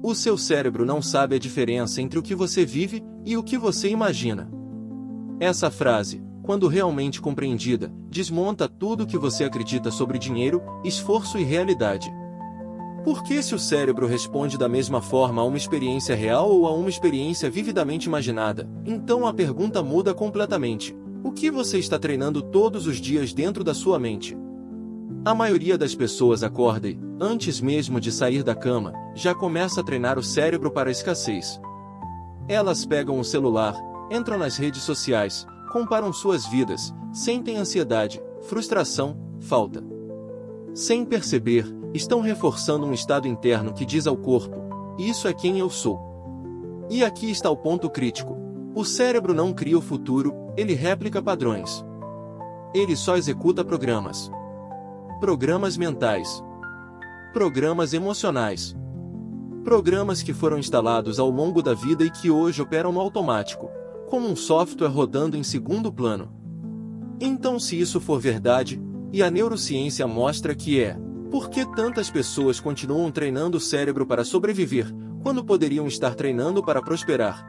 O seu cérebro não sabe a diferença entre o que você vive e o que você imagina. Essa frase, quando realmente compreendida, desmonta tudo o que você acredita sobre dinheiro, esforço e realidade. Porque se o cérebro responde da mesma forma a uma experiência real ou a uma experiência vividamente imaginada, então a pergunta muda completamente. O que você está treinando todos os dias dentro da sua mente? A maioria das pessoas acorda e, antes mesmo de sair da cama, já começa a treinar o cérebro para a escassez. Elas pegam o celular, entram nas redes sociais, comparam suas vidas, sentem ansiedade, frustração, falta. Sem perceber, estão reforçando um estado interno que diz ao corpo: isso é quem eu sou. E aqui está o ponto crítico. O cérebro não cria o futuro, ele réplica padrões. Ele só executa programas. Programas mentais. Programas emocionais. Programas que foram instalados ao longo da vida e que hoje operam no automático, como um software rodando em segundo plano. Então, se isso for verdade, e a neurociência mostra que é, por que tantas pessoas continuam treinando o cérebro para sobreviver, quando poderiam estar treinando para prosperar?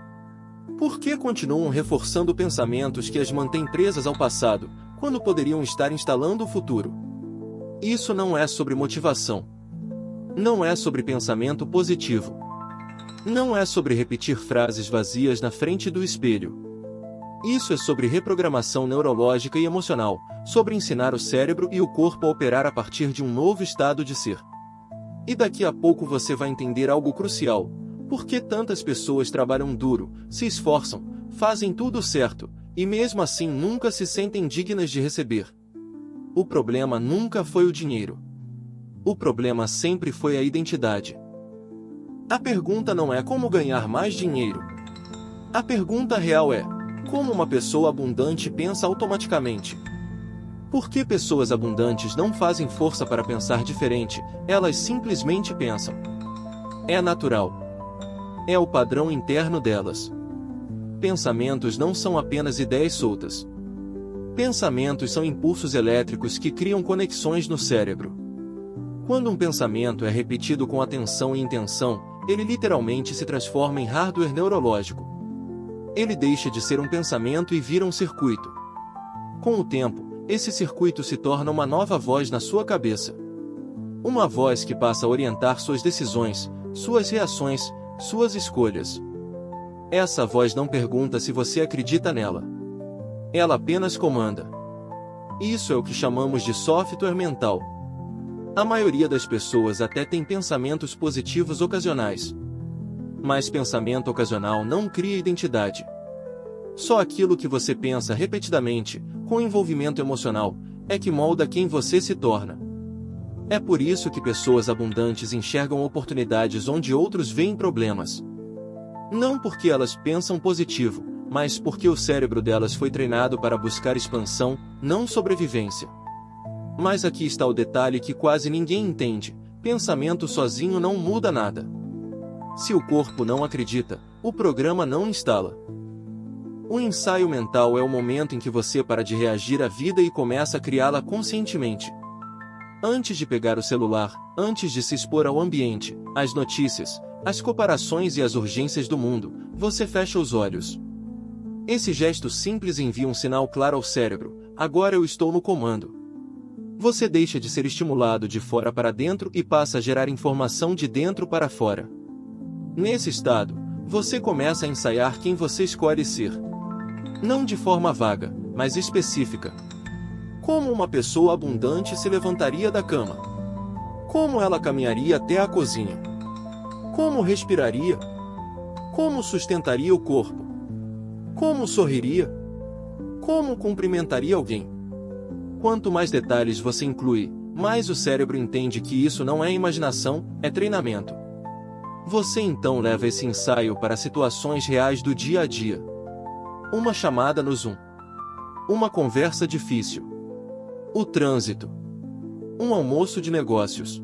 Por que continuam reforçando pensamentos que as mantêm presas ao passado, quando poderiam estar instalando o futuro? Isso não é sobre motivação. Não é sobre pensamento positivo. Não é sobre repetir frases vazias na frente do espelho. Isso é sobre reprogramação neurológica e emocional, sobre ensinar o cérebro e o corpo a operar a partir de um novo estado de ser. E daqui a pouco você vai entender algo crucial. Por que tantas pessoas trabalham duro, se esforçam, fazem tudo certo, e mesmo assim nunca se sentem dignas de receber? O problema nunca foi o dinheiro. O problema sempre foi a identidade. A pergunta não é como ganhar mais dinheiro. A pergunta real é: como uma pessoa abundante pensa automaticamente? Por que pessoas abundantes não fazem força para pensar diferente, elas simplesmente pensam? É natural. É o padrão interno delas. Pensamentos não são apenas ideias soltas. Pensamentos são impulsos elétricos que criam conexões no cérebro. Quando um pensamento é repetido com atenção e intenção, ele literalmente se transforma em hardware neurológico. Ele deixa de ser um pensamento e vira um circuito. Com o tempo, esse circuito se torna uma nova voz na sua cabeça. Uma voz que passa a orientar suas decisões, suas reações, suas escolhas. Essa voz não pergunta se você acredita nela. Ela apenas comanda. Isso é o que chamamos de software mental. A maioria das pessoas até tem pensamentos positivos ocasionais. Mas pensamento ocasional não cria identidade. Só aquilo que você pensa repetidamente, com envolvimento emocional, é que molda quem você se torna. É por isso que pessoas abundantes enxergam oportunidades onde outros veem problemas. Não porque elas pensam positivo, mas porque o cérebro delas foi treinado para buscar expansão, não sobrevivência. Mas aqui está o detalhe que quase ninguém entende: pensamento sozinho não muda nada. Se o corpo não acredita, o programa não instala. O ensaio mental é o momento em que você para de reagir à vida e começa a criá-la conscientemente. Antes de pegar o celular, antes de se expor ao ambiente, às notícias, às comparações e às urgências do mundo, você fecha os olhos. Esse gesto simples envia um sinal claro ao cérebro: agora eu estou no comando. Você deixa de ser estimulado de fora para dentro e passa a gerar informação de dentro para fora. Nesse estado, você começa a ensaiar quem você escolhe ser. Não de forma vaga, mas específica. Como uma pessoa abundante se levantaria da cama? Como ela caminharia até a cozinha? Como respiraria? Como sustentaria o corpo? Como sorriria? Como cumprimentaria alguém? Quanto mais detalhes você inclui, mais o cérebro entende que isso não é imaginação, é treinamento. Você então leva esse ensaio para situações reais do dia a dia. Uma chamada no Zoom. Uma conversa difícil. O trânsito. Um almoço de negócios.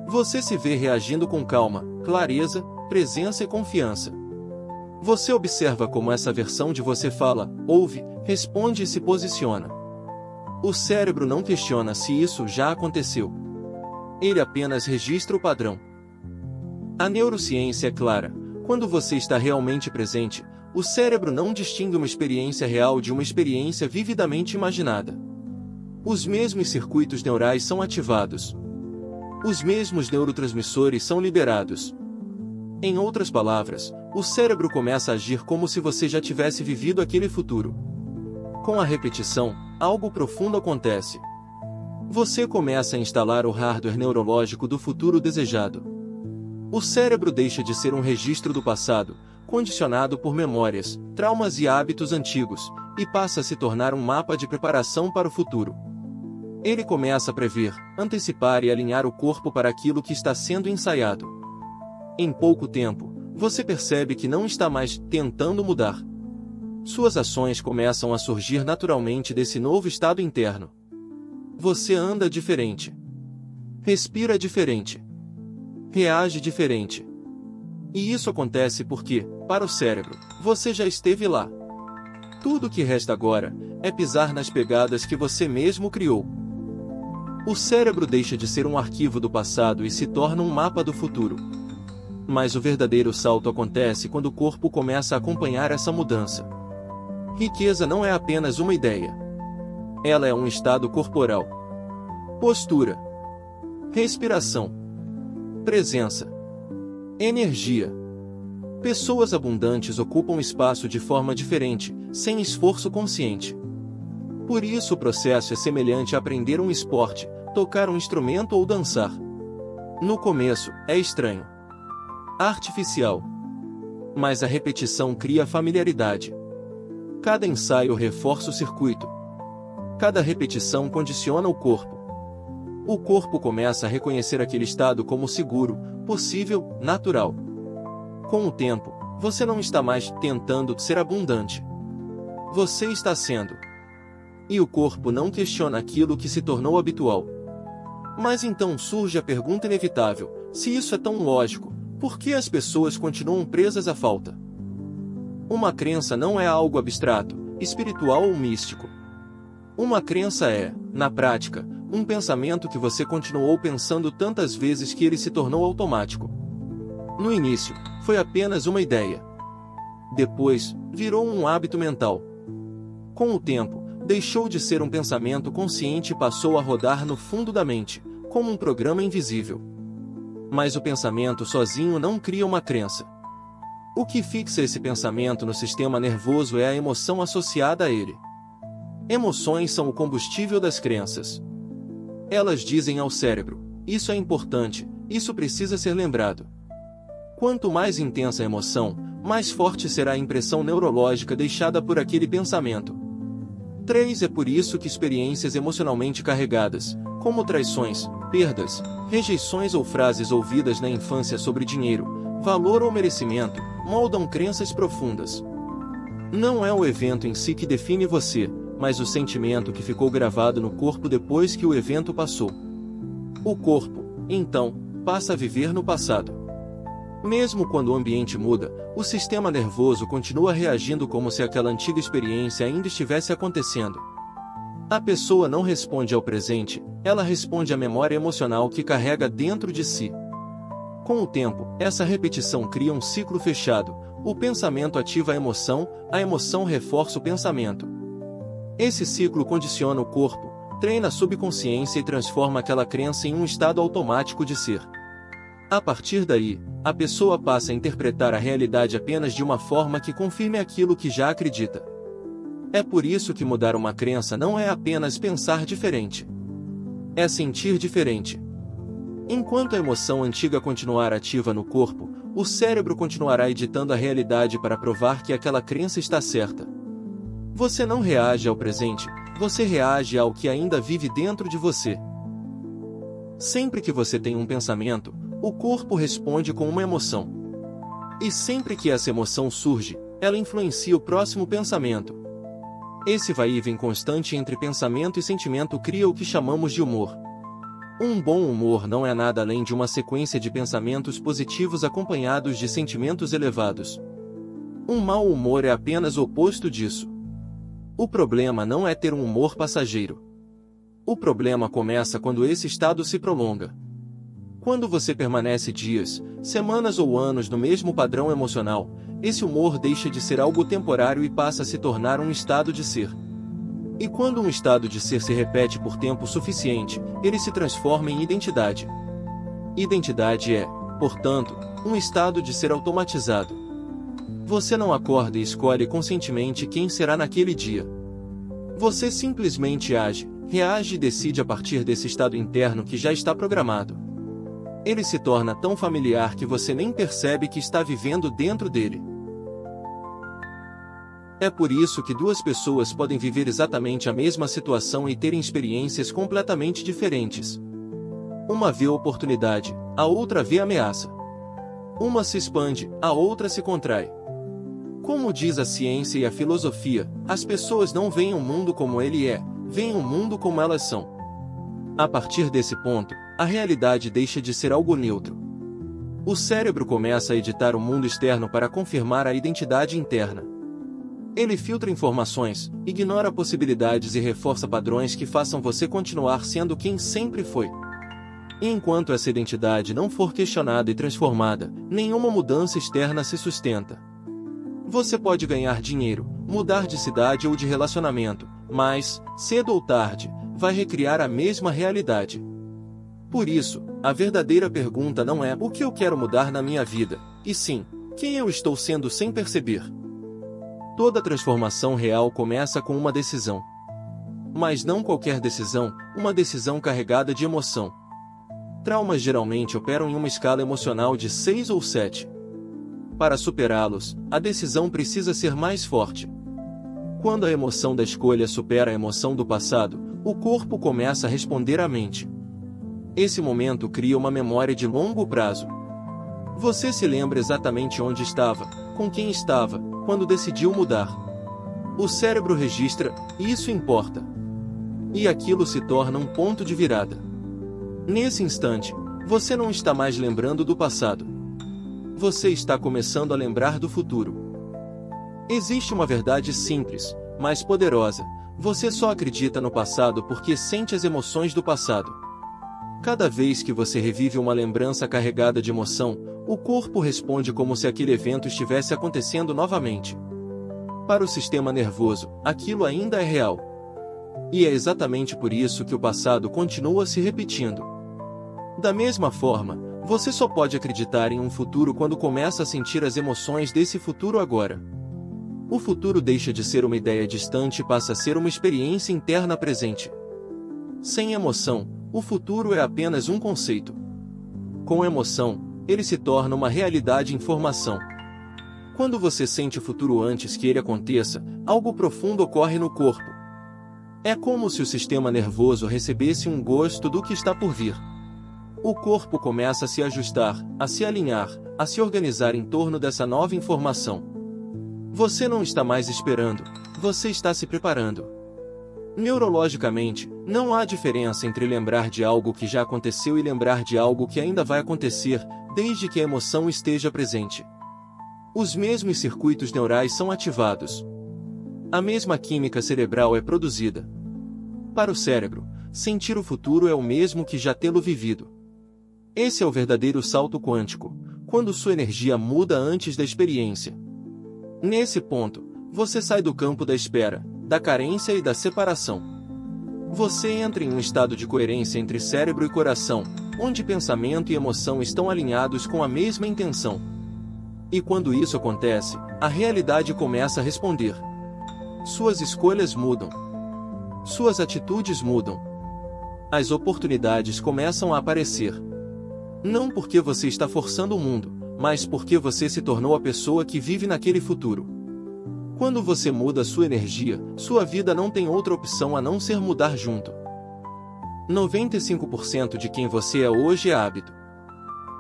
Você se vê reagindo com calma, clareza, presença e confiança. Você observa como essa versão de você fala, ouve, responde e se posiciona. O cérebro não questiona se isso já aconteceu. Ele apenas registra o padrão. A neurociência é clara: quando você está realmente presente, o cérebro não distingue uma experiência real de uma experiência vividamente imaginada. Os mesmos circuitos neurais são ativados. Os mesmos neurotransmissores são liberados. Em outras palavras, o cérebro começa a agir como se você já tivesse vivido aquele futuro. Com a repetição, algo profundo acontece. Você começa a instalar o hardware neurológico do futuro desejado. O cérebro deixa de ser um registro do passado, condicionado por memórias, traumas e hábitos antigos, e passa a se tornar um mapa de preparação para o futuro. Ele começa a prever, antecipar e alinhar o corpo para aquilo que está sendo ensaiado. Em pouco tempo, você percebe que não está mais tentando mudar. Suas ações começam a surgir naturalmente desse novo estado interno. Você anda diferente. Respira diferente. Reage diferente. E isso acontece porque, para o cérebro, você já esteve lá. Tudo o que resta agora é pisar nas pegadas que você mesmo criou. O cérebro deixa de ser um arquivo do passado e se torna um mapa do futuro. Mas o verdadeiro salto acontece quando o corpo começa a acompanhar essa mudança. Riqueza não é apenas uma ideia. Ela é um estado corporal. Postura. Respiração. Presença. Energia. Pessoas abundantes ocupam espaço de forma diferente, sem esforço consciente. Por isso o processo é semelhante a aprender um esporte, tocar um instrumento ou dançar. No começo, é estranho. Artificial. Mas a repetição cria familiaridade. Cada ensaio reforça o circuito. Cada repetição condiciona o corpo. O corpo começa a reconhecer aquele estado como seguro, possível, natural. Com o tempo, você não está mais tentando ser abundante. Você está sendo. E o corpo não questiona aquilo que se tornou habitual. Mas então surge a pergunta inevitável: se isso é tão lógico, por que as pessoas continuam presas à falta? Uma crença não é algo abstrato, espiritual ou místico. Uma crença é, na prática, um pensamento que você continuou pensando tantas vezes que ele se tornou automático. No início, foi apenas uma ideia. Depois, virou um hábito mental. Com o tempo, deixou de ser um pensamento consciente e passou a rodar no fundo da mente, como um programa invisível. Mas o pensamento sozinho não cria uma crença. O que fixa esse pensamento no sistema nervoso é a emoção associada a ele. Emoções são o combustível das crenças. Elas dizem ao cérebro: isso é importante, isso precisa ser lembrado. Quanto mais intensa a emoção, mais forte será a impressão neurológica deixada por aquele pensamento. 3. É por isso que experiências emocionalmente carregadas, como traições, perdas, rejeições ou frases ouvidas na infância sobre dinheiro, valor ou merecimento, moldam crenças profundas. Não é o evento em si que define você, mas o sentimento que ficou gravado no corpo depois que o evento passou. O corpo, então, passa a viver no passado. Mesmo quando o ambiente muda, o sistema nervoso continua reagindo como se aquela antiga experiência ainda estivesse acontecendo. A pessoa não responde ao presente, ela responde à memória emocional que carrega dentro de si. Com o tempo, essa repetição cria um ciclo fechado: o pensamento ativa a emoção reforça o pensamento. Esse ciclo condiciona o corpo, treina a subconsciência e transforma aquela crença em um estado automático de ser. A partir daí, a pessoa passa a interpretar a realidade apenas de uma forma que confirme aquilo que já acredita. É por isso que mudar uma crença não é apenas pensar diferente. É sentir diferente. Enquanto a emoção antiga continuar ativa no corpo, o cérebro continuará editando a realidade para provar que aquela crença está certa. Você não reage ao presente, você reage ao que ainda vive dentro de você. Sempre que você tem um pensamento, o corpo responde com uma emoção. E sempre que essa emoção surge, ela influencia o próximo pensamento. Esse vai e vem constante entre pensamento e sentimento cria o que chamamos de humor. Um bom humor não é nada além de uma sequência de pensamentos positivos acompanhados de sentimentos elevados. Um mau humor é apenas o oposto disso. O problema não é ter um humor passageiro. O problema começa quando esse estado se prolonga. Quando você permanece dias, semanas ou anos no mesmo padrão emocional, esse humor deixa de ser algo temporário e passa a se tornar um estado de ser. E quando um estado de ser se repete por tempo suficiente, ele se transforma em identidade. Identidade é, portanto, um estado de ser automatizado. Você não acorda e escolhe conscientemente quem será naquele dia. Você simplesmente age, reage e decide a partir desse estado interno que já está programado. Ele se torna tão familiar que você nem percebe que está vivendo dentro dele. É por isso que duas pessoas podem viver exatamente a mesma situação e terem experiências completamente diferentes. Uma vê oportunidade, a outra vê ameaça. Uma se expande, a outra se contrai. Como diz a ciência e a filosofia, as pessoas não veem o mundo como ele é, veem o mundo como elas são. A partir desse ponto, a realidade deixa de ser algo neutro. O cérebro começa a editar o mundo externo para confirmar a identidade interna. Ele filtra informações, ignora possibilidades e reforça padrões que façam você continuar sendo quem sempre foi. E enquanto essa identidade não for questionada e transformada, nenhuma mudança externa se sustenta. Você pode ganhar dinheiro, mudar de cidade ou de relacionamento, mas, cedo ou tarde, vai recriar a mesma realidade. Por isso, a verdadeira pergunta não é o que eu quero mudar na minha vida, e sim, quem eu estou sendo sem perceber. Toda transformação real começa com uma decisão. Mas não qualquer decisão, uma decisão carregada de emoção. Traumas geralmente operam em uma escala emocional de 6 ou 7. Para superá-los, a decisão precisa ser mais forte. Quando a emoção da escolha supera a emoção do passado, o corpo começa a responder à mente. Esse momento cria uma memória de longo prazo. Você se lembra exatamente onde estava, com quem estava, quando decidiu mudar. O cérebro registra, e isso importa. E aquilo se torna um ponto de virada. Nesse instante, você não está mais lembrando do passado. Você está começando a lembrar do futuro. Existe uma verdade simples, mas poderosa: você só acredita no passado porque sente as emoções do passado. Cada vez que você revive uma lembrança carregada de emoção, o corpo responde como se aquele evento estivesse acontecendo novamente. Para o sistema nervoso, aquilo ainda é real. E é exatamente por isso que o passado continua se repetindo. Da mesma forma, você só pode acreditar em um futuro quando começa a sentir as emoções desse futuro agora. O futuro deixa de ser uma ideia distante e passa a ser uma experiência interna presente. Sem emoção, o futuro é apenas um conceito. Com emoção, ele se torna uma realidade em formação. Quando você sente o futuro antes que ele aconteça, algo profundo ocorre no corpo. É como se o sistema nervoso recebesse um gosto do que está por vir. O corpo começa a se ajustar, a se alinhar, a se organizar em torno dessa nova informação. Você não está mais esperando, você está se preparando. Neurologicamente, não há diferença entre lembrar de algo que já aconteceu e lembrar de algo que ainda vai acontecer, desde que a emoção esteja presente. Os mesmos circuitos neurais são ativados. A mesma química cerebral é produzida. Para o cérebro, sentir o futuro é o mesmo que já tê-lo vivido. Esse é o verdadeiro salto quântico, quando sua energia muda antes da experiência. Nesse ponto, você sai do campo da espera, da carência e da separação. Você entra em um estado de coerência entre cérebro e coração, onde pensamento e emoção estão alinhados com a mesma intenção. E quando isso acontece, a realidade começa a responder. Suas escolhas mudam. Suas atitudes mudam. As oportunidades começam a aparecer. Não porque você está forçando o mundo, mas porque você se tornou a pessoa que vive naquele futuro. Quando você muda sua energia, sua vida não tem outra opção a não ser mudar junto. 95% de quem você é hoje é hábito.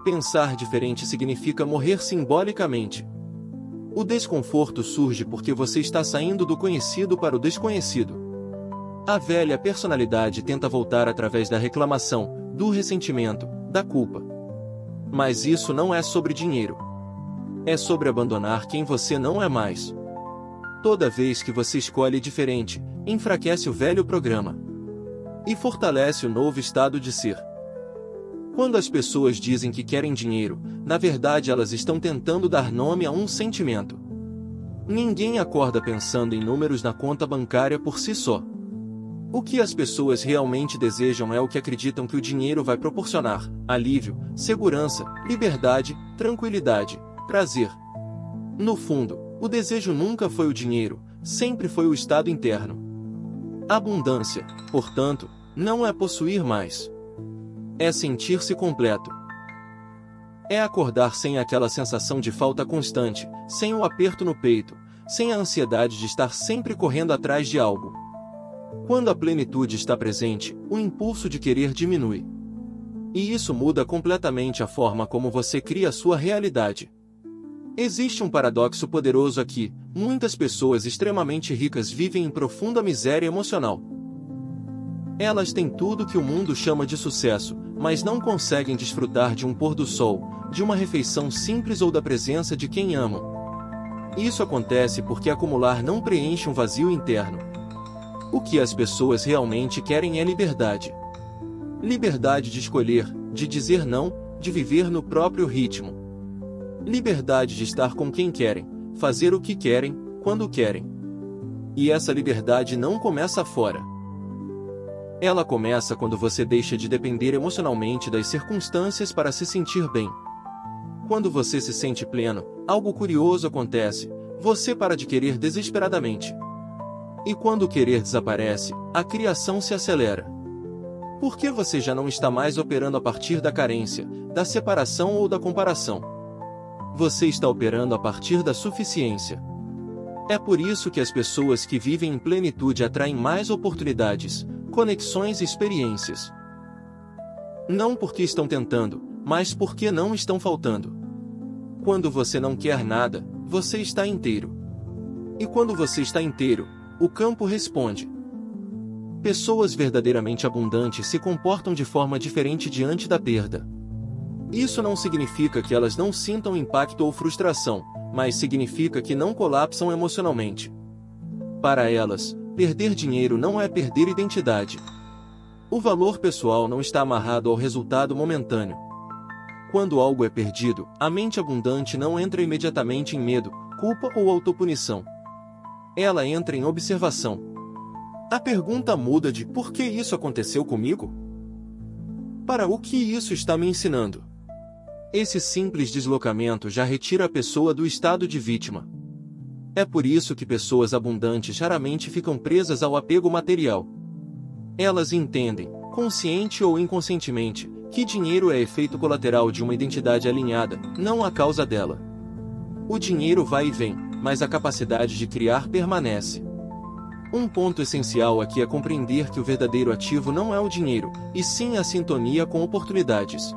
Pensar diferente significa morrer simbolicamente. O desconforto surge porque você está saindo do conhecido para o desconhecido. A velha personalidade tenta voltar através da reclamação, do ressentimento, da culpa. Mas isso não é sobre dinheiro. É sobre abandonar quem você não é mais. Toda vez que você escolhe diferente, enfraquece o velho programa e fortalece o novo estado de ser. Quando as pessoas dizem que querem dinheiro, na verdade elas estão tentando dar nome a um sentimento. Ninguém acorda pensando em números na conta bancária por si só. O que as pessoas realmente desejam é o que acreditam que o dinheiro vai proporcionar: alívio, segurança, liberdade, tranquilidade, prazer. No fundo, o desejo nunca foi o dinheiro, sempre foi o estado interno. Abundância, portanto, não é possuir mais. É sentir-se completo. É acordar sem aquela sensação de falta constante, sem o aperto no peito, sem a ansiedade de estar sempre correndo atrás de algo. Quando a plenitude está presente, o impulso de querer diminui. E isso muda completamente a forma como você cria a sua realidade. Existe um paradoxo poderoso aqui: muitas pessoas extremamente ricas vivem em profunda miséria emocional. Elas têm tudo que o mundo chama de sucesso, mas não conseguem desfrutar de um pôr do sol, de uma refeição simples ou da presença de quem amam. Isso acontece porque acumular não preenche um vazio interno. O que as pessoas realmente querem é liberdade. Liberdade de escolher, de dizer não, de viver no próprio ritmo. Liberdade de estar com quem querem, fazer o que querem, quando querem. E essa liberdade não começa fora. Ela começa quando você deixa de depender emocionalmente das circunstâncias para se sentir bem. Quando você se sente pleno, algo curioso acontece: você para de querer desesperadamente. E quando o querer desaparece, a criação se acelera. Porque você já não está mais operando a partir da carência, da separação ou da comparação. Você está operando a partir da suficiência. É por isso que as pessoas que vivem em plenitude atraem mais oportunidades, conexões e experiências. Não porque estão tentando, mas porque não estão faltando. Quando você não quer nada, você está inteiro. E quando você está inteiro, o campo responde. Pessoas verdadeiramente abundantes se comportam de forma diferente diante da perda. Isso não significa que elas não sintam impacto ou frustração, mas significa que não colapsam emocionalmente. Para elas, perder dinheiro não é perder identidade. O valor pessoal não está amarrado ao resultado momentâneo. Quando algo é perdido, a mente abundante não entra imediatamente em medo, culpa ou autopunição. Ela entra em observação. A pergunta muda de por que isso aconteceu comigo? Para o que isso está me ensinando? Esse simples deslocamento já retira a pessoa do estado de vítima. É por isso que pessoas abundantes raramente ficam presas ao apego material. Elas entendem, consciente ou inconscientemente, que dinheiro é efeito colateral de uma identidade alinhada, não a causa dela. O dinheiro vai e vem, mas a capacidade de criar permanece. Um ponto essencial aqui é compreender que o verdadeiro ativo não é o dinheiro, e sim a sintonia com oportunidades.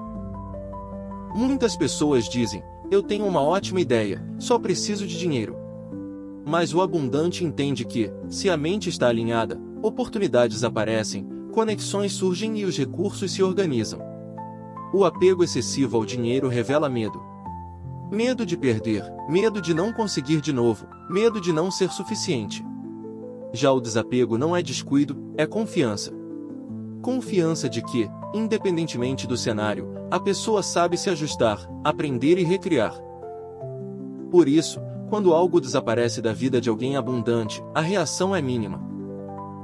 Muitas pessoas dizem: eu tenho uma ótima ideia, só preciso de dinheiro. Mas o abundante entende que, se a mente está alinhada, oportunidades aparecem, conexões surgem e os recursos se organizam. O apego excessivo ao dinheiro revela medo. Medo de perder, medo de não conseguir de novo, medo de não ser suficiente. Já o desapego não é descuido, é confiança. Confiança de que, independentemente do cenário, a pessoa sabe se ajustar, aprender e recriar. Por isso, quando algo desaparece da vida de alguém abundante, a reação é mínima.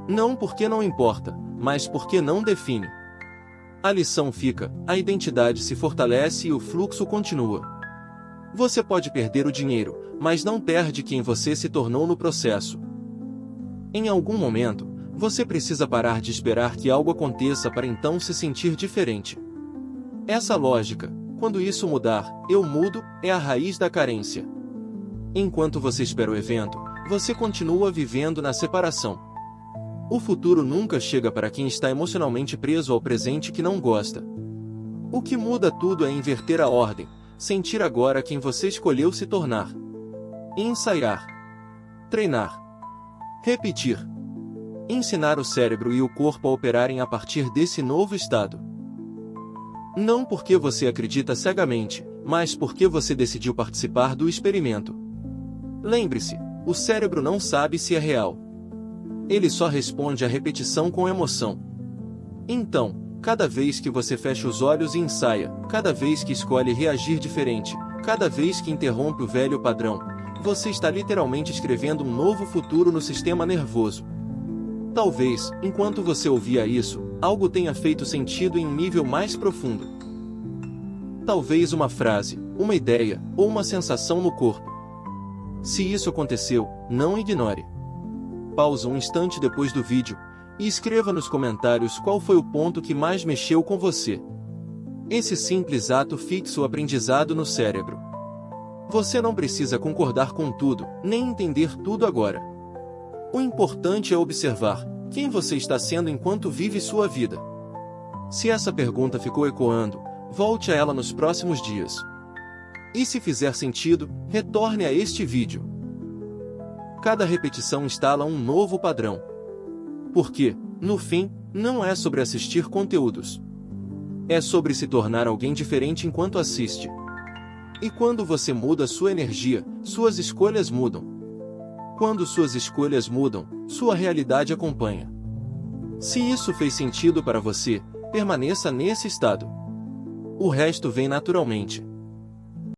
Não porque não importa, mas porque não define. A lição fica: a identidade se fortalece e o fluxo continua. Você pode perder o dinheiro, mas não perde quem você se tornou no processo. Em algum momento, você precisa parar de esperar que algo aconteça para então se sentir diferente. Essa lógica, quando isso mudar, eu mudo, é a raiz da carência. Enquanto você espera o evento, você continua vivendo na separação. O futuro nunca chega para quem está emocionalmente preso ao presente que não gosta. O que muda tudo é inverter a ordem, sentir agora quem você escolheu se tornar. Ensaiar. Treinar. Repetir. Ensinar o cérebro e o corpo a operarem a partir desse novo estado. Não porque você acredita cegamente, mas porque você decidiu participar do experimento. Lembre-se, o cérebro não sabe se é real. Ele só responde à repetição com emoção. Então, cada vez que você fecha os olhos e ensaia, cada vez que escolhe reagir diferente, cada vez que interrompe o velho padrão, você está literalmente escrevendo um novo futuro no sistema nervoso. Talvez, enquanto você ouvia isso, algo tenha feito sentido em um nível mais profundo. Talvez uma frase, uma ideia, ou uma sensação no corpo. Se isso aconteceu, não ignore. Pausa um instante depois do vídeo, e escreva nos comentários qual foi o ponto que mais mexeu com você. Esse simples ato fixa o aprendizado no cérebro. Você não precisa concordar com tudo, nem entender tudo agora. O importante é observar quem você está sendo enquanto vive sua vida. Se essa pergunta ficou ecoando, volte a ela nos próximos dias. E se fizer sentido, retorne a este vídeo. Cada repetição instala um novo padrão. Porque, no fim, não é sobre assistir conteúdos. É sobre se tornar alguém diferente enquanto assiste. E quando você muda sua energia, suas escolhas mudam. Quando suas escolhas mudam, sua realidade acompanha. Se isso fez sentido para você, permaneça nesse estado. O resto vem naturalmente.